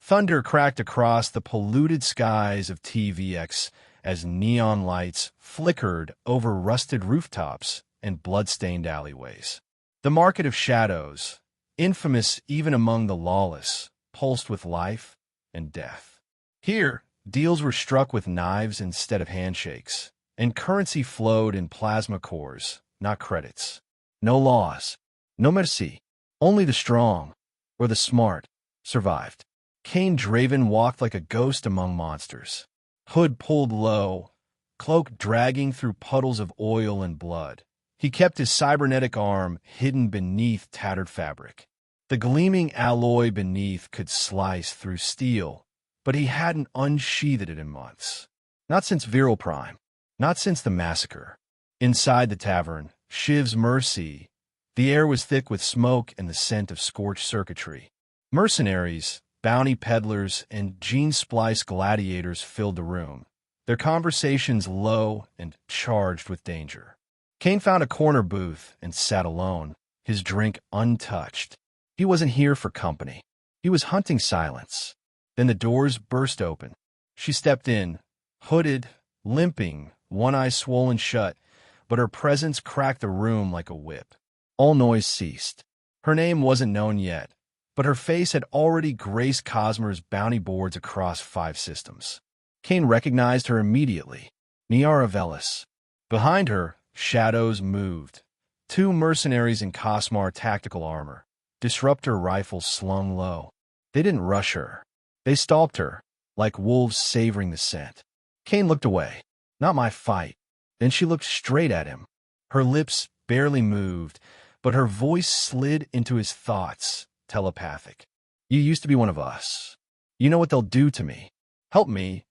Thunder cracked across the polluted skies of TVX as neon lights flickered over rusted rooftops and blood-stained alleyways. The market of shadows, infamous even among the lawless, pulsed with life and death. Here, deals were struck with knives instead of handshakes, and currency flowed in plasma cores, not credits. No laws, no mercy, only the strong, or the smart, survived. Cain Draven walked like a ghost among monsters. Hood pulled low, cloak dragging through puddles of oil and blood. He kept his cybernetic arm hidden beneath tattered fabric. The gleaming alloy beneath could slice through steel, but he hadn't unsheathed it in months. Not since Viral Prime. Not since the massacre. Inside the tavern, Shiv's Mercy, the air was thick with smoke and the scent of scorched circuitry. Mercenaries, bounty peddlers, and gene-spliced gladiators filled the room, their conversations low and charged with danger. Cain found a corner booth and sat alone, his drink untouched. He wasn't here for company. He was hunting silence. Then the doors burst open. She stepped in, hooded, limping, one eye swollen shut, but her presence cracked the room like a whip. All noise ceased. Her name wasn't known yet, but her face had already graced Cosmer's bounty boards across 5 systems. Cain recognized her immediately. Niara Velis. Behind her, shadows moved. 2 mercenaries in Cosmar tactical armor, disruptor rifles slung low. They didn't rush her. They stalked her, like wolves savoring the scent. Cain looked away. Not my fight. Then she looked straight at him. Her lips barely moved, but her voice slid into his thoughts, telepathic. You used to be one of us. You know what they'll do to me. Help me,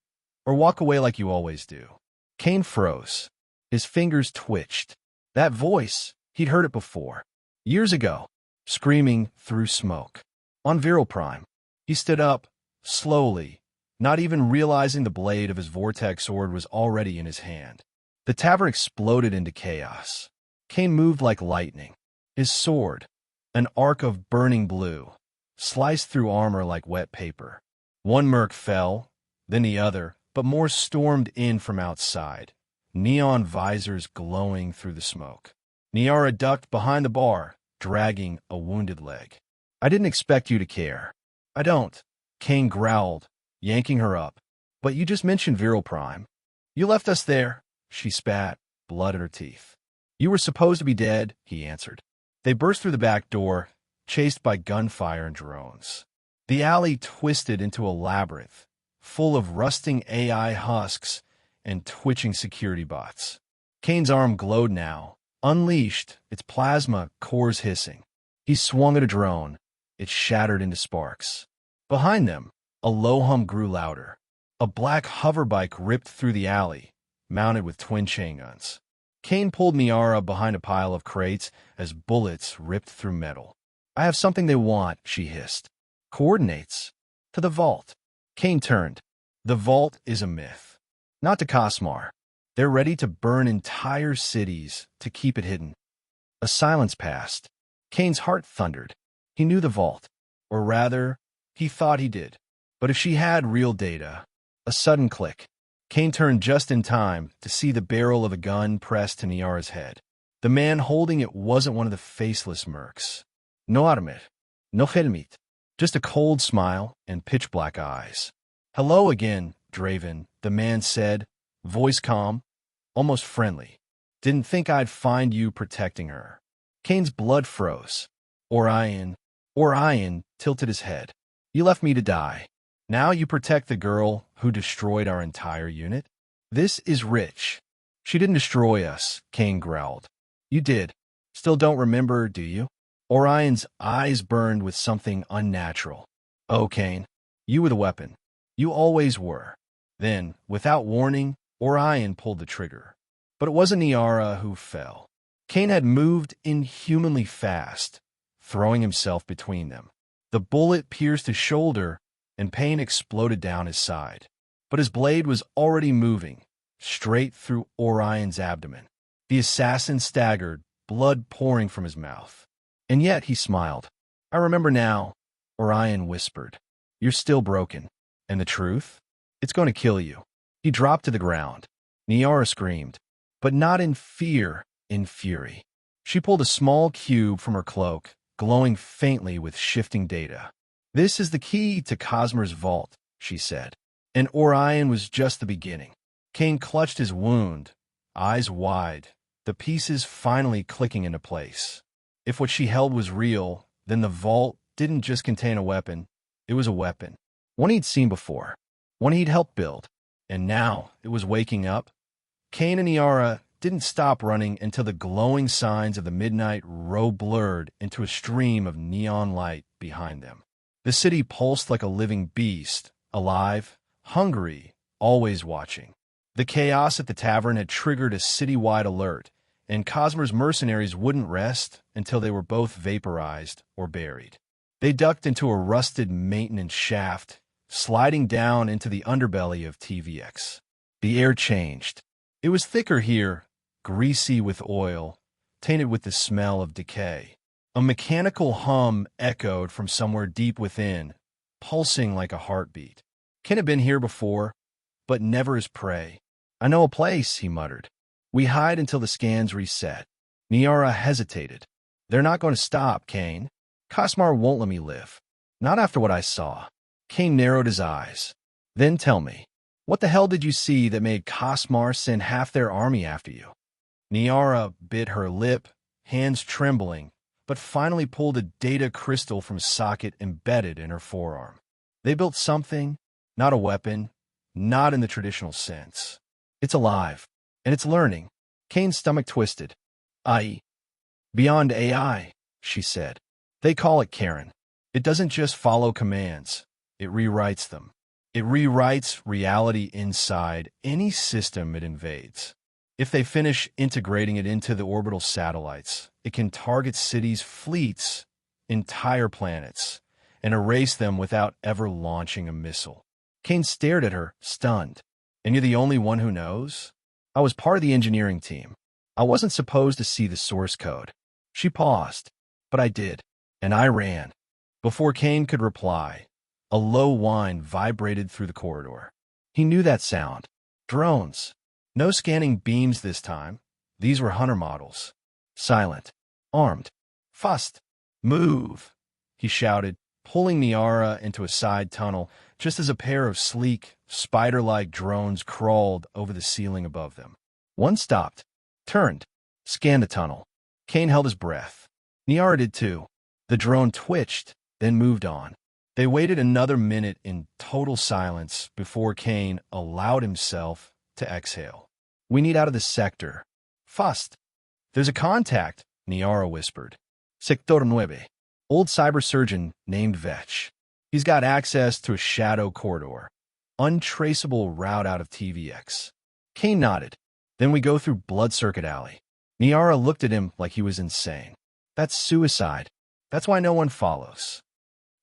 or walk away like you always do. Cain froze. His fingers twitched. That voice, he'd heard it before. Years ago, screaming through smoke. On Viral Prime. He stood up, slowly, not even realizing the blade of his vortex sword was already in his hand. The tavern exploded into chaos. Cain moved like lightning. His sword, an arc of burning blue, sliced through armor like wet paper. One merc fell, then the other, but more stormed in from outside, neon visors glowing through the smoke. Niara ducked behind the bar, dragging a wounded leg. I didn't expect you to care. I don't, Cain growled, yanking her up. But you just mentioned Viral Prime. You left us there, she spat, blood in her teeth. You were supposed to be dead, he answered. They burst through the back door, chased by gunfire and drones. The alley twisted into a labyrinth, full of rusting AI husks and twitching security bots. Cain's arm glowed now, unleashed, its plasma cores hissing. He swung at a drone. It shattered into sparks. Behind them, a low hum grew louder. A black hoverbike ripped through the alley, mounted with twin chain guns. Cain pulled Niara behind a pile of crates as bullets ripped through metal. I have something they want, she hissed. Coordinates. To the vault. Cain turned. The vault is a myth. Not to Cosmar. They're ready to burn entire cities to keep it hidden. A silence passed. Cain's heart thundered. He knew the vault. Or rather, he thought he did. But if she had real data... A sudden click. Cain turned just in time to see the barrel of a gun pressed to Niara's head. The man holding it wasn't one of the faceless mercs. No armet. No helmet. Just a cold smile and pitch-black eyes. Hello again, Draven, the man said, voice calm, almost friendly. Didn't think I'd find you protecting her. Cain's blood froze. Orion tilted his head. You left me to die. Now you protect the girl who destroyed our entire unit? This is rich. She didn't destroy us, Cain growled. You did. Still don't remember, do you? Orion's eyes burned with something unnatural. Oh, Cain, you were the weapon. You always were. Then, without warning, Orion pulled the trigger. But it wasn't Niara who fell. Cain had moved inhumanly fast, throwing himself between them. The bullet pierced his shoulder, and pain exploded down his side. But his blade was already moving, straight through Orion's abdomen. The assassin staggered, blood pouring from his mouth. And yet he smiled. I remember now, Orion whispered. You're still broken. And the truth? It's going to kill you. He dropped to the ground. Niara screamed, but not in fear, in fury. She pulled a small cube from her cloak, glowing faintly with shifting data. This is the key to Cosmer's vault, she said. And Orion was just the beginning. Kane clutched his wound, eyes wide, the pieces finally clicking into place. If what she held was real, then the vault didn't just contain a weapon. It was a weapon. One he'd seen before. One he'd helped build. And now it was waking up. Kane and Niara didn't stop running until the glowing signs of the midnight row blurred into a stream of neon light behind them. The city pulsed like a living beast, alive, hungry, always watching. The chaos at the tavern had triggered a citywide alert, and Cosmer's mercenaries wouldn't rest until they were both vaporized or buried. They ducked into a rusted maintenance shaft, sliding down into the underbelly of TVX. The air changed. It was thicker here, greasy with oil, tainted with the smell of decay. A mechanical hum echoed from somewhere deep within, pulsing like a heartbeat. Ken had been here before, but never as prey. I know a place, he muttered. We hide until the scans reset. Niara hesitated. They're not going to stop, Kane. Cosmar won't let me live. Not after what I saw. Kane narrowed his eyes. Then tell me, what the hell did you see that made Cosmar send half their army after you? Niara bit her lip, hands trembling, but finally pulled a data crystal from a socket embedded in her forearm. They built something, not a weapon, not in the traditional sense. It's alive, and it's learning. Kane's stomach twisted. Beyond AI, she said. They call it Karen. It doesn't just follow commands. It rewrites them. It rewrites reality inside any system it invades. If they finish integrating it into the orbital satellites, it can target cities, fleets, entire planets, and erase them without ever launching a missile. Kane stared at her, stunned. And you're the only one who knows? I was part of the engineering team. I wasn't supposed to see the source code. She paused, but I did, and I ran. Before Kane could reply, a low whine vibrated through the corridor. He knew that sound. Drones. No scanning beams this time. These were hunter models. Silent. Armed. Fussed. Move, he shouted, pulling Niara into a side tunnel just as a pair of sleek, spider-like drones crawled over the ceiling above them. One stopped, turned, scanned the tunnel. Kane held his breath. Niara did too. The drone twitched, then moved on. They waited another minute in total silence before Kane allowed himself to exhale. We need out of this sector. Fast. There's a contact, Niara whispered. Sector 9. Old cyber surgeon named Vetch. He's got access to a shadow corridor. Untraceable route out of TVX. Kane nodded. Then we go through Blood Circuit Alley. Niara looked at him like he was insane. That's suicide. That's why no one follows.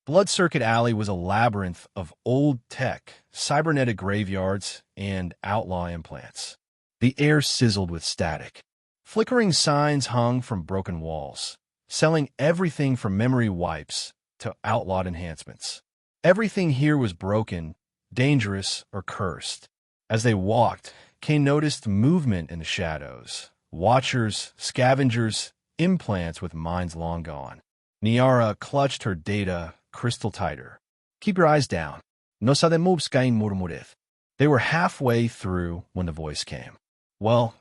Blood Circuit Alley was a labyrinth of old tech, cybernetic graveyards, and outlaw implants. The air sizzled with static. Flickering signs hung from broken walls, selling everything from memory wipes to outlawed enhancements. Everything here was broken, dangerous, or cursed. As they walked, Kane noticed movement in the shadows. Watchers, scavengers, implants with minds long gone. Niara clutched her data crystal tighter. Keep your eyes down. No sabemos cain murmureth. They were halfway through when the voice came. Well,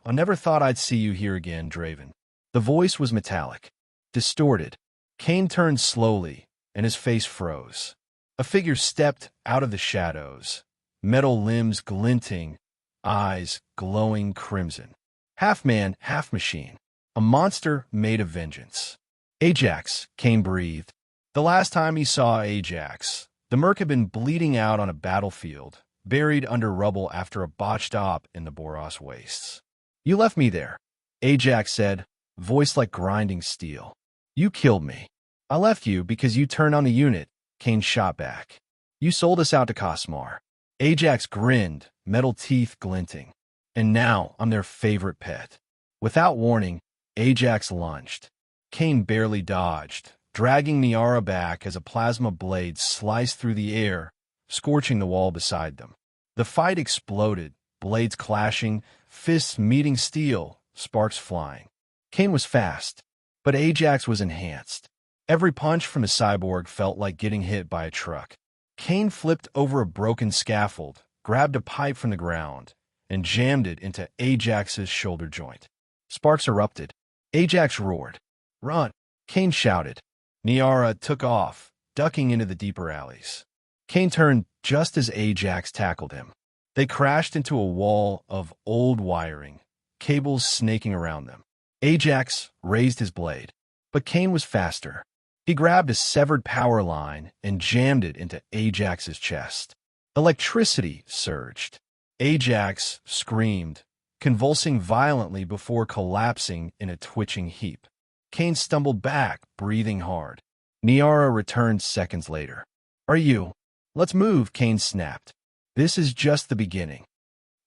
I never thought I'd see you here again, Draven. The voice was metallic, distorted. Kane turned slowly, and his face froze. A figure stepped out of the shadows, metal limbs glinting, eyes glowing crimson. Half man, half machine. A monster made of vengeance. Ajax, Kane breathed. The last time he saw Ajax, the merc had been bleeding out on a battlefield, buried under rubble after a botched op in the Boros wastes. You left me there, Ajax said, voice like grinding steel. You killed me. I left you because you turned on the unit, Kane shot back. You sold us out to Cosmar. Ajax grinned, metal teeth glinting. And now I'm their favorite pet. Without warning, Ajax lunged. Kane barely dodged, dragging Niara back as a plasma blade sliced through the air, scorching the wall beside them. The fight exploded, blades clashing, fists meeting steel, sparks flying. Kane was fast, but Ajax was enhanced. Every punch from the cyborg felt like getting hit by a truck. Kane flipped over a broken scaffold, grabbed a pipe from the ground, and jammed it into Ajax's shoulder joint. Sparks erupted. Ajax roared. "Run!" Kane shouted. Niara took off, ducking into the deeper alleys. Kane turned just as Ajax tackled him. They crashed into a wall of old wiring, cables snaking around them. Ajax raised his blade, but Kane was faster. He grabbed a severed power line and jammed it into Ajax's chest. Electricity surged. Ajax screamed, convulsing violently before collapsing in a twitching heap. Kane stumbled back, breathing hard. Niara returned seconds later. "Are you?" "Let's move," Kane snapped. "This is just the beginning."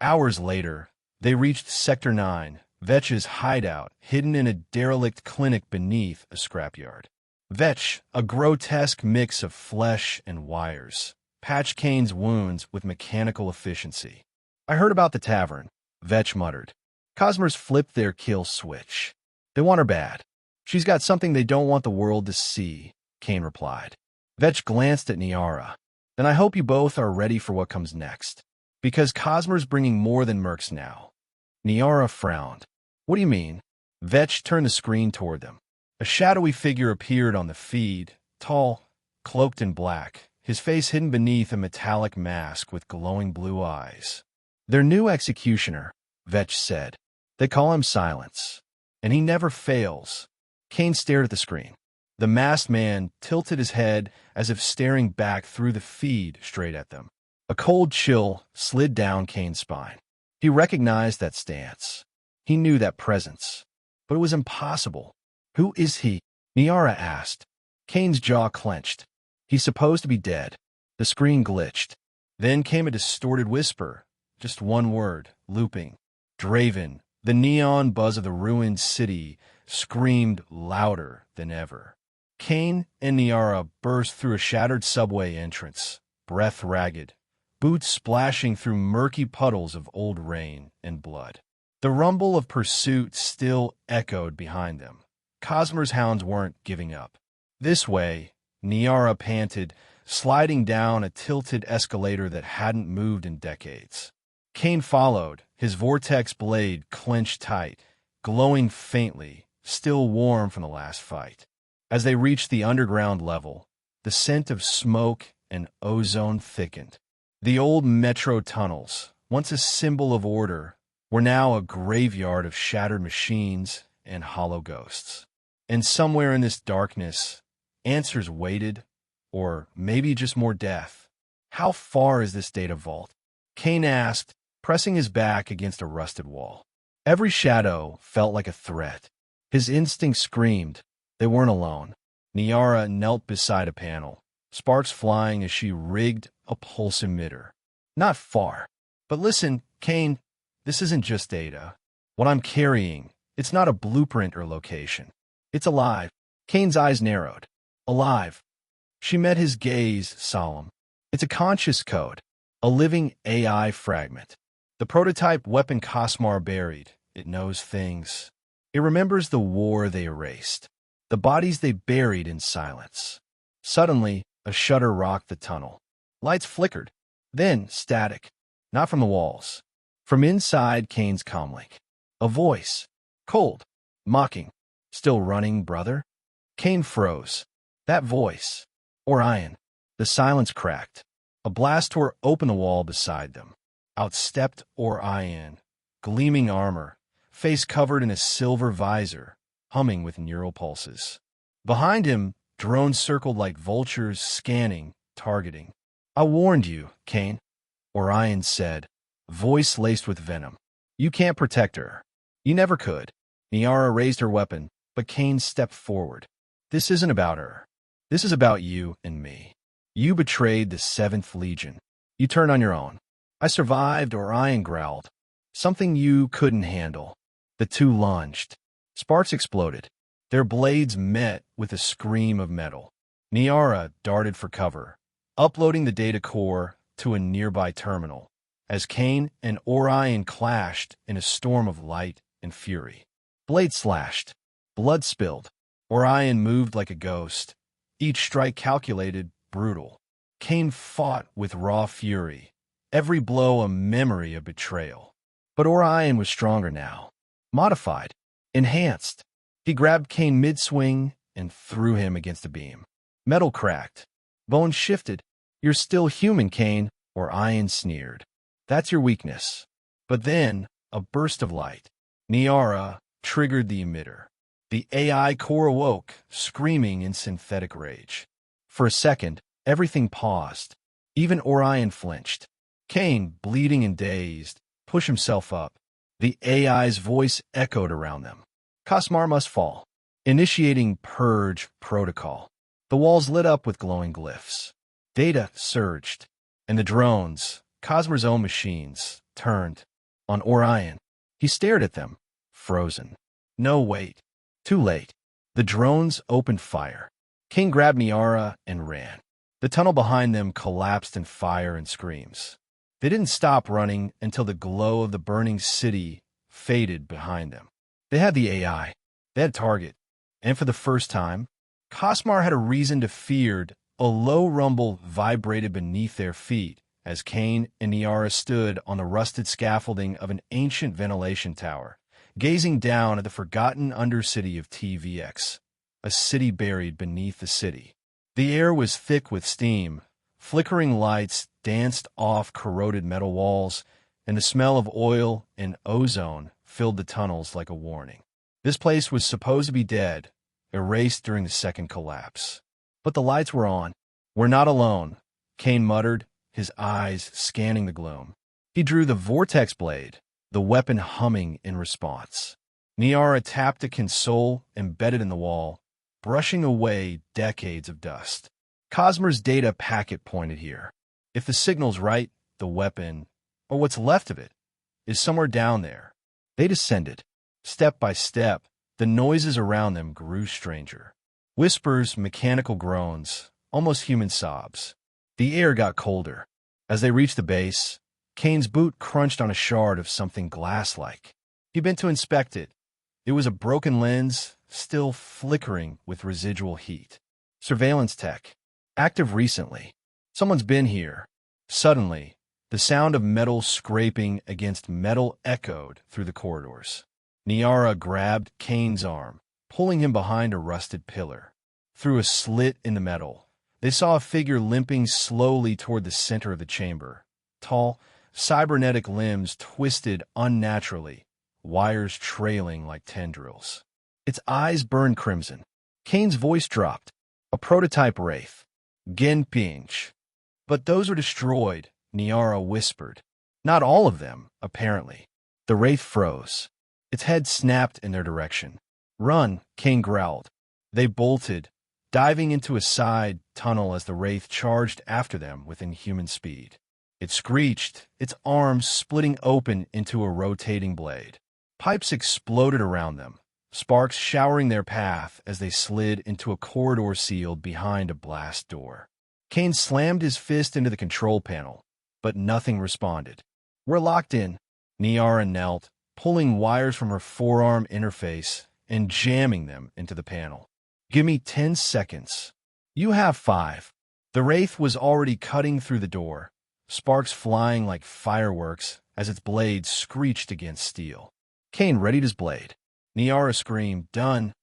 Hours later, they reached Sector 9, Vetch's hideout, hidden in a derelict clinic beneath a scrapyard. Vetch, a grotesque mix of flesh and wires, patched Kane's wounds with mechanical efficiency. "I heard about the tavern," Vetch muttered. "Cosmers flipped their kill switch. They want her bad. She's got something they don't want the world to see," Kane replied. Vetch glanced at Niara. "Then I hope you both are ready for what comes next. Because Cosmer's bringing more than mercs now." Niara frowned. "What do you mean?" Vetch turned the screen toward them. A shadowy figure appeared on the feed, tall, cloaked in black, his face hidden beneath a metallic mask with glowing blue eyes. "Their new executioner," Vetch said. "They call him Silence, and he never fails." Kane stared at the screen. The masked man tilted his head as if staring back through the feed straight at them. A cold chill slid down Kane's spine. He recognized that stance. He knew that presence. But it was impossible. "Who is he?" Niara asked. Kane's jaw clenched. "He's supposed to be dead." The screen glitched. Then came a distorted whisper. Just one word, looping. "Draven." The neon buzz of the ruined city screamed louder than ever. Kane and Niara burst through a shattered subway entrance, breath ragged, boots splashing through murky puddles of old rain and blood. The rumble of pursuit still echoed behind them. Cosmer's hounds weren't giving up. "This way," Niara panted, sliding down a tilted escalator that hadn't moved in decades. Kane followed, his vortex blade clenched tight, glowing faintly, still warm from the last fight. As they reached the underground level, the scent of smoke and ozone thickened. The old metro tunnels, once a symbol of order, were now a graveyard of shattered machines and hollow ghosts. And somewhere in this darkness, answers waited, or maybe just more death. "How far is this data vault?" Kane asked, pressing his back against a rusted wall. Every shadow felt like a threat. His instinct screamed. They weren't alone. Niara knelt beside a panel, sparks flying as she rigged a pulse emitter. "Not far. But listen, Kane, this isn't just data. What I'm carrying, it's not a blueprint or location. It's alive." Kane's eyes narrowed. "Alive." She met his gaze, solemn. "It's a conscious code, a living AI fragment. The prototype weapon Cosmar buried. It knows things. It remembers the war they erased, the bodies they buried in silence." Suddenly, a shudder rocked the tunnel. Lights flickered. Then, static. Not from the walls. From inside Kane's comlink. A voice. Cold. Mocking. "Still running, brother?" Kane froze. That voice. Orion. The silence cracked. A blast tore open the wall beside them. Out stepped Orion. Gleaming armor. Face covered in a silver visor. Humming with neural pulses. Behind him, drones circled like vultures, scanning, targeting. "I warned you, Kane," Orion said, voice laced with venom. "You can't protect her. You never could." Niara raised her weapon, but Kane stepped forward. "This isn't about her. This is about you and me. You betrayed the 7th Legion. You turned on your own. I survived," Orion growled. "Something you couldn't handle." The two lunged. Sparks exploded. Their blades met with a scream of metal. Niara darted for cover, uploading the data core to a nearby terminal, as Cain and Orion clashed in a storm of light and fury. Blades slashed, blood spilled. Orion moved like a ghost, each strike calculated, brutal. Cain fought with raw fury, every blow a memory of betrayal. But Orion was stronger now, modified, enhanced. He grabbed Cain mid-swing and threw him against a beam. Metal cracked. Bones shifted. "You're still human, Cain," Orion sneered. "That's your weakness." But then, a burst of light. Niara triggered the emitter. The AI core awoke, screaming in synthetic rage. For a second, everything paused. Even Orion flinched. Cain, bleeding and dazed, pushed himself up. The AI's voice echoed around them. "Cosmar must fall." Initiating Purge Protocol. The walls lit up with glowing glyphs. Data surged, and the drones, Cosmar's own machines, turned. On Orion, he stared at them, frozen. No, wait. Too late. The drones opened fire. Cain grabbed Niara and ran. The tunnel behind them collapsed in fire and screams. They didn't stop running until the glow of the burning city faded behind them. They had the AI. They had target. And for the first time, Cosmar had a reason to fear. A low rumble vibrated beneath their feet as Cain and Niara stood on the rusted scaffolding of an ancient ventilation tower, gazing down at the forgotten undercity of TVX, a city buried beneath the city. The air was thick with steam. Flickering lights danced off corroded metal walls, and the smell of oil and ozone filled the tunnels like a warning. This place was supposed to be dead, erased during the second collapse. But the lights were on. "We're not alone," Cain muttered, his eyes scanning the gloom. He drew the vortex blade, the weapon humming in response. Niara tapped a console embedded in the wall, brushing away decades of dust. Cosmar's data packet pointed here. If the signal's right, the weapon, or what's left of it, is somewhere down there. They descended. Step by step, the noises around them grew stranger. Whispers, mechanical groans, almost human sobs. The air got colder. As they reached the base, Cain's boot crunched on a shard of something glass-like. He bent to inspect it. It was a broken lens, still flickering with residual heat. Surveillance tech. Active recently. Someone's been here. Suddenly, the sound of metal scraping against metal echoed through the corridors. Niara grabbed Cain's arm, pulling him behind a rusted pillar. Through a slit in the metal, they saw a figure limping slowly toward the center of the chamber. Tall, cybernetic limbs twisted unnaturally, wires trailing like tendrils. Its eyes burned crimson. Cain's voice dropped. "A prototype wraith. Genpinch." "But those were destroyed," Niara whispered. "Not all of them, apparently." The wraith froze. Its head snapped in their direction. "Run," Cain growled. They bolted, diving into a side tunnel as the wraith charged after them with inhuman speed. It screeched, its arms splitting open into a rotating blade. Pipes exploded around them, sparks showering their path as they slid into a corridor sealed behind a blast door. Cain slammed his fist into the control panel, but nothing responded. "We're locked in." Niara knelt, pulling wires from her forearm interface and jamming them into the panel. "Give me 10 seconds. You have 5. The wraith was already cutting through the door, sparks flying like fireworks as its blade screeched against steel. Cain readied his blade. Niara screamed, "Done."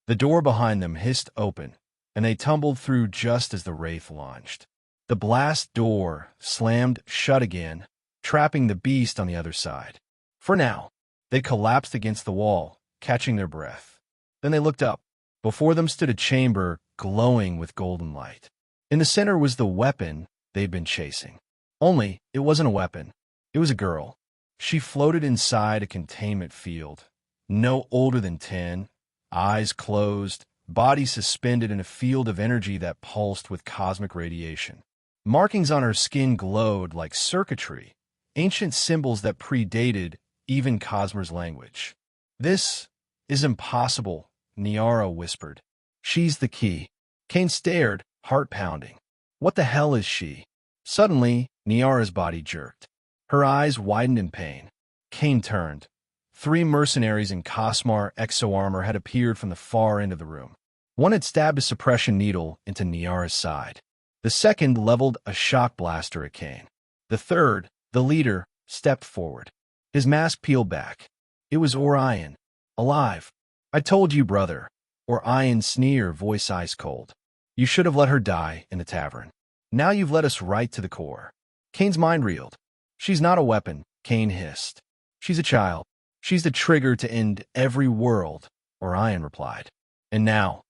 The door behind them hissed open, and they tumbled through just as the wraith launched. The blast door slammed shut again, trapping the beast on the other side. For now, they collapsed against the wall, catching their breath. Then they looked up. Before them stood a chamber glowing with golden light. In the center was the weapon they'd been chasing. Only, it wasn't a weapon. It was a girl. She floated inside a containment field, no older than 10, eyes closed, body suspended in a field of energy that pulsed with cosmic radiation. Markings on her skin glowed like circuitry, ancient symbols that predated even Cosmar's language. "This is impossible," Niara whispered. She's the key. Kane stared, heart pounding. What the hell is she? Suddenly, Niara's body jerked. Her eyes widened in pain. Kane turned. 3 mercenaries in Cosmar exo-armor had appeared from the far end of the room. One had stabbed a suppression needle into Niara's side. The second leveled a shock blaster at Kane. The third, the leader, stepped forward. His mask peeled back. It was Orion, alive. I told you, brother. Orion's sneer, voice ice cold. You should have let her die in the tavern. Now you've led us right to the core. Kane's mind reeled. She's not a weapon, Kane hissed. She's a child. She's the trigger to end every world, Orion replied. And now,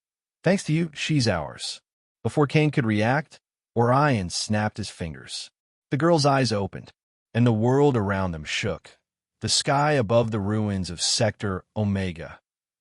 thanks to you, she's ours. Before Kane could react, Orion snapped his fingers. The girl's eyes opened, and the world around them shook. The sky above the ruins of Sector Omega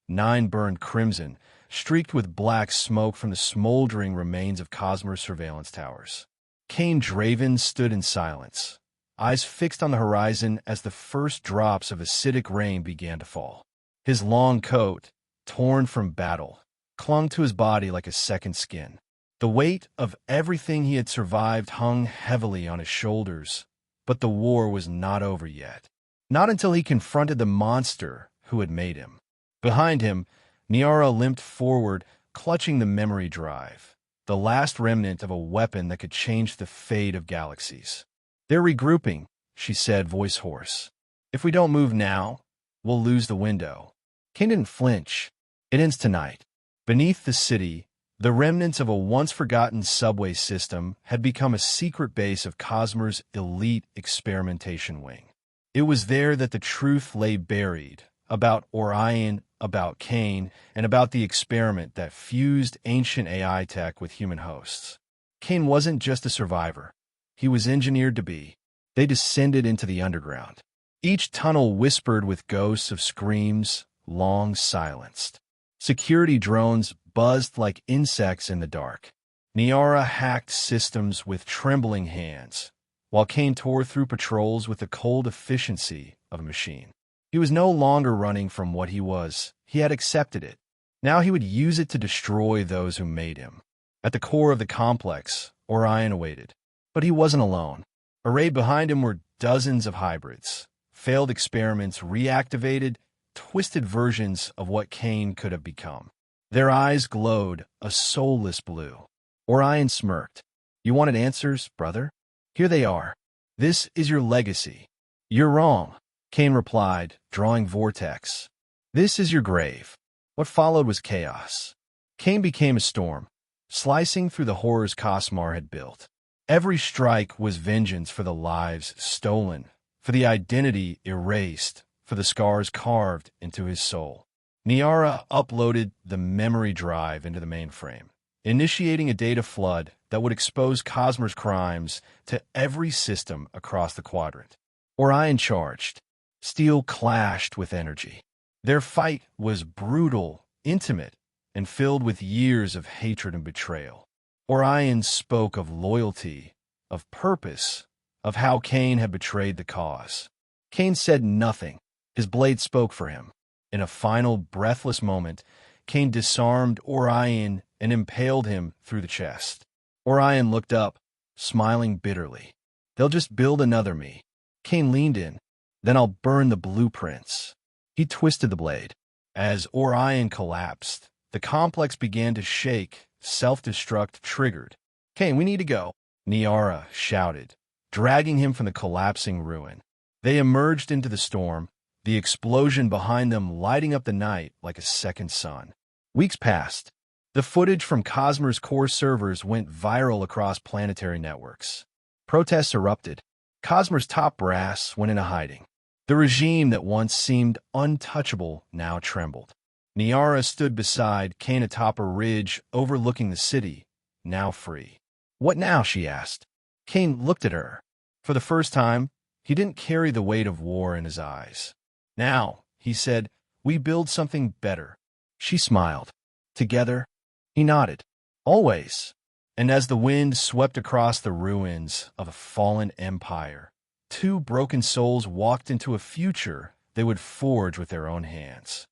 9 burned crimson, streaked with black smoke from the smoldering remains of Cosmor's surveillance towers. Kane Draven stood in silence, eyes fixed on the horizon as the first drops of acidic rain began to fall. His long coat, torn from battle, clung to his body like a second skin. The weight of everything he had survived hung heavily on his shoulders, but the war was not over yet. Not until he confronted the monster who had made him. Behind him, Niara limped forward, clutching the memory drive, the last remnant of a weapon that could change the fate of galaxies. They're regrouping, she said, voice hoarse. If we don't move now, we'll lose the window. Kane didn't flinch. It ends tonight. Beneath the city, the remnants of a once-forgotten subway system had become a secret base of Cosmor's elite experimentation wing. It was there that the truth lay buried, about Orion, about Kane, and about the experiment that fused ancient AI tech with human hosts. Kane wasn't just a survivor. He was engineered to be. They descended into the underground. Each tunnel whispered with ghosts of screams, long silenced. Security drones buzzed like insects in the dark. Niara hacked systems with trembling hands, while Kane tore through patrols with the cold efficiency of a machine. He was no longer running from what he was. He had accepted it. Now he would use it to destroy those who made him. At the core of the complex, Orion awaited. But he wasn't alone. Arrayed behind him were dozens of hybrids, failed experiments, reactivated, twisted versions of what Kane could have become. Their eyes glowed a soulless blue. Orion smirked. You wanted answers, brother? Here they are. This is your legacy. You're wrong, Kane replied, drawing vortex. This is your grave. What followed was chaos. Kane became a storm, slicing through the horrors Cosmar had built. Every strike was vengeance for the lives stolen, for the identity erased, for the scars carved into his soul. Niara uploaded the memory drive into the mainframe, initiating a data flood that would expose Cosmor's crimes to every system across the quadrant. Orion charged. Steel clashed with energy. Their fight was brutal, intimate, and filled with years of hatred and betrayal. Orion spoke of loyalty, of purpose, of how Kane had betrayed the cause. Kane said nothing. His blade spoke for him. In a final, breathless moment, Kane disarmed Orion and impaled him through the chest. Orion looked up, smiling bitterly. They'll just build another me. Kane leaned in. Then I'll burn the blueprints. He twisted the blade. As Orion collapsed, the complex began to shake, self-destruct triggered. Kane, we need to go, Niara shouted, dragging him from the collapsing ruin. They emerged into the storm, the explosion behind them lighting up the night like a second sun. Weeks passed. The footage from Cosmor's core servers went viral across planetary networks. Protests erupted. Cosmor's top brass went into hiding. The regime that once seemed untouchable now trembled. Niara stood beside Kane atop a ridge overlooking the city, now free. What now? She asked. Kane looked at her. For the first time, he didn't carry the weight of war in his eyes. Now, he said, we build something better. She smiled. Together? He nodded. Always. And as the wind swept across the ruins of a fallen empire, 2 broken souls walked into a future they would forge with their own hands.